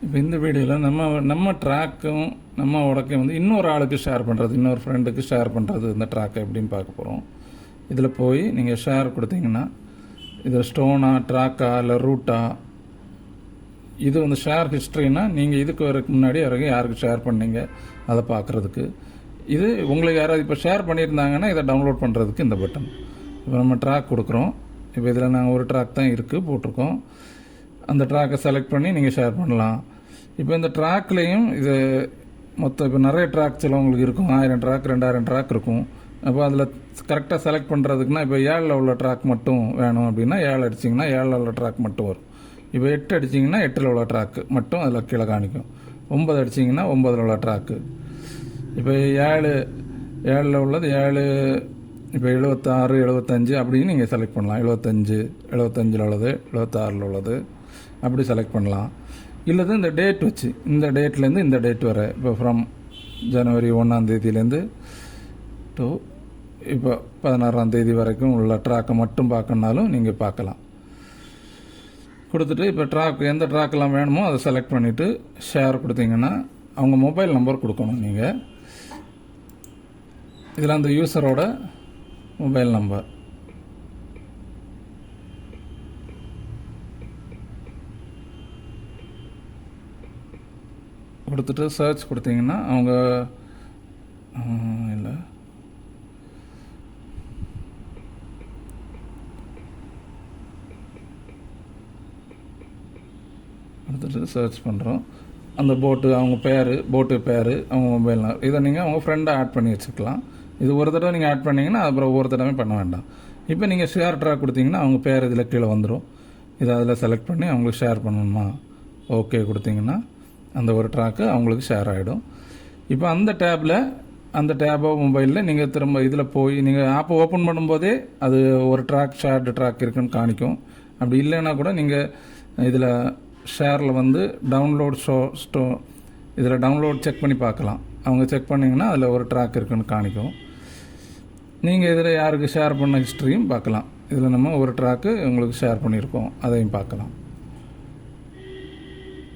இப்போ இந்த வீடியோவில் நம்ம ட்ராக்கும் நம்ம உடக்கையும் வந்து இன்னொரு ஆளுக்கு ஷேர் பண்ணுறது, இன்னொரு ஃப்ரெண்டுக்கு ஷேர் பண்ணுறது இந்த ட்ராக்கை எப்படின்னு பார்க்க போகிறோம். இதில் போய் நீங்கள் ஷேர் கொடுத்தீங்கன்னா இதில் ஸ்டோனா, ட்ராக்கா, இல்லை ரூட்டா, இது வந்து ஷேர் ஹிஸ்ட்ரின்னா நீங்கள் இதுக்கு வரக்கு முன்னாடி யாருக்கு ஷேர் பண்ணீங்க அதை பார்க்குறதுக்கு. இது உங்களுக்கு யாராவது இப்போ ஷேர் பண்ணியிருந்தாங்கன்னா இதை டவுன்லோட் பண்ணுறதுக்கு இந்த பட்டன். இப்போ நம்ம ட்ராக் கொடுக்குறோம். இப்போ இதில் நாங்கள் ஒரு ட்ராக் தான் இருக்குது போட்டிருக்கோம். அந்த ட்ராக்கை செலக்ட் பண்ணி நீங்கள் ஷேர் பண்ணலாம். இப்போ இந்த ட்ராக்லேயும் இது மொத்தம் இப்போ நிறைய ட்ராக் சிலவங்களுக்கு இருக்கும், 1000 ட்ராக் 2000 ட்ராக் இருக்கும். அப்போ அதில் கரெக்டாக செலக்ட் பண்ணுறதுக்குன்னா இப்போ 7ல் உள்ள ட்ராக் மட்டும் வேணும் அப்படின்னா 7 அடிச்சிங்கன்னா 7ல் உள்ள ட்ராக் மட்டும் வரும். இப்போ 8 அடிச்சிங்கன்னா 8ல் உள்ள ட்ராக்கு மட்டும் அதில் கீழே காணிக்கும். 9 அடிச்சிங்கன்னா 9ல் உள்ள ட்ராக்கு. இப்போ 7ல் உள்ளது 7, இப்போ 76 75 அப்படின்னு நீங்கள் செலக்ட் பண்ணலாம். 75ல் உள்ளது, 76ல் உள்ளது அப்படி செலக்ட் பண்ணலாம். இல்லது இந்த டேட் வச்சு, இந்த டேட்லேருந்து இந்த டேட் வர, இப்போ ஃப்ரம் ஜனவரி 1ஆம் தேதியிலேருந்து டு இப்போ 16ஆம் தேதி வரைக்கும் உள்ள ட்ராக்கை மட்டும் பார்க்கணுனாலும் நீங்கள் பார்க்கலாம். கொடுத்துட்டு இப்போ ட்ராக் எந்த ட்ராக்கெல்லாம் வேணுமோ அதை செலக்ட் பண்ணிவிட்டு ஷேர் கொடுத்தீங்கன்னா அவங்க மொபைல் நம்பர் கொடுக்கணும். நீங்கள் இதில் அந்த யூஸரோட மொபைல் நம்பர் கொடுத்துட்டு சர்ச் கொடுத்தீங்கன்னா அவங்க இல்லை கொடுத்துட்டு சர்ச் பண்ணுறோம். அந்த அவங்க போட்டு பேர், அவங்க மொபைல் நம்பர், இதை நீங்கள் அவங்க ஃப்ரெண்டாக ஆட் பண்ணி வச்சுக்கலாம். இது ஒரு தடவை நீங்கள் ஆட் பண்ணிங்கன்னா அப்புறம் ஒவ்வொரு தடவை பண்ண வேண்டாம். இப்போ நீங்கள் ஷேர் ட்ராக் கொடுத்தீங்கன்னா அவங்க பேர் இதில் கீழே வந்துடும். இதை அதில் செலக்ட் பண்ணி அவங்களுக்கு ஷேர் பண்ணணுமா ஓகே கொடுத்தீங்கன்னா அந்த ஒரு ட்ராக்கு அவங்களுக்கு ஷேர் ஆகிடும். இப்போ அந்த டேபோ மொபைலில் நீங்கள் திரும்ப இதில் போய் நீங்கள் ஆப்பை ஓப்பன் பண்ணும்போதே அது ஒரு ட்ராக் ஷேர்டு ட்ராக் இருக்குன்னு காணிக்கும். அப்படி இல்லைன்னா கூட நீங்கள் இதில் ஷேரில் வந்து டவுன்லோட் இதில் டவுன்லோட் செக் பண்ணி பார்க்கலாம். அவங்க செக் பண்ணிங்கன்னா அதில் ஒரு ட்ராக் இருக்குன்னு காணிக்கும். நீங்கள் இதில் யாருக்கு ஷேர் பண்ண ஹிஸ்ட்ரியும் பார்க்கலாம். இதில் நம்ம ஒரு ட்ராக்கு உங்களுக்கு ஷேர் பண்ணியிருக்கோம், அதையும் பார்க்கலாம்.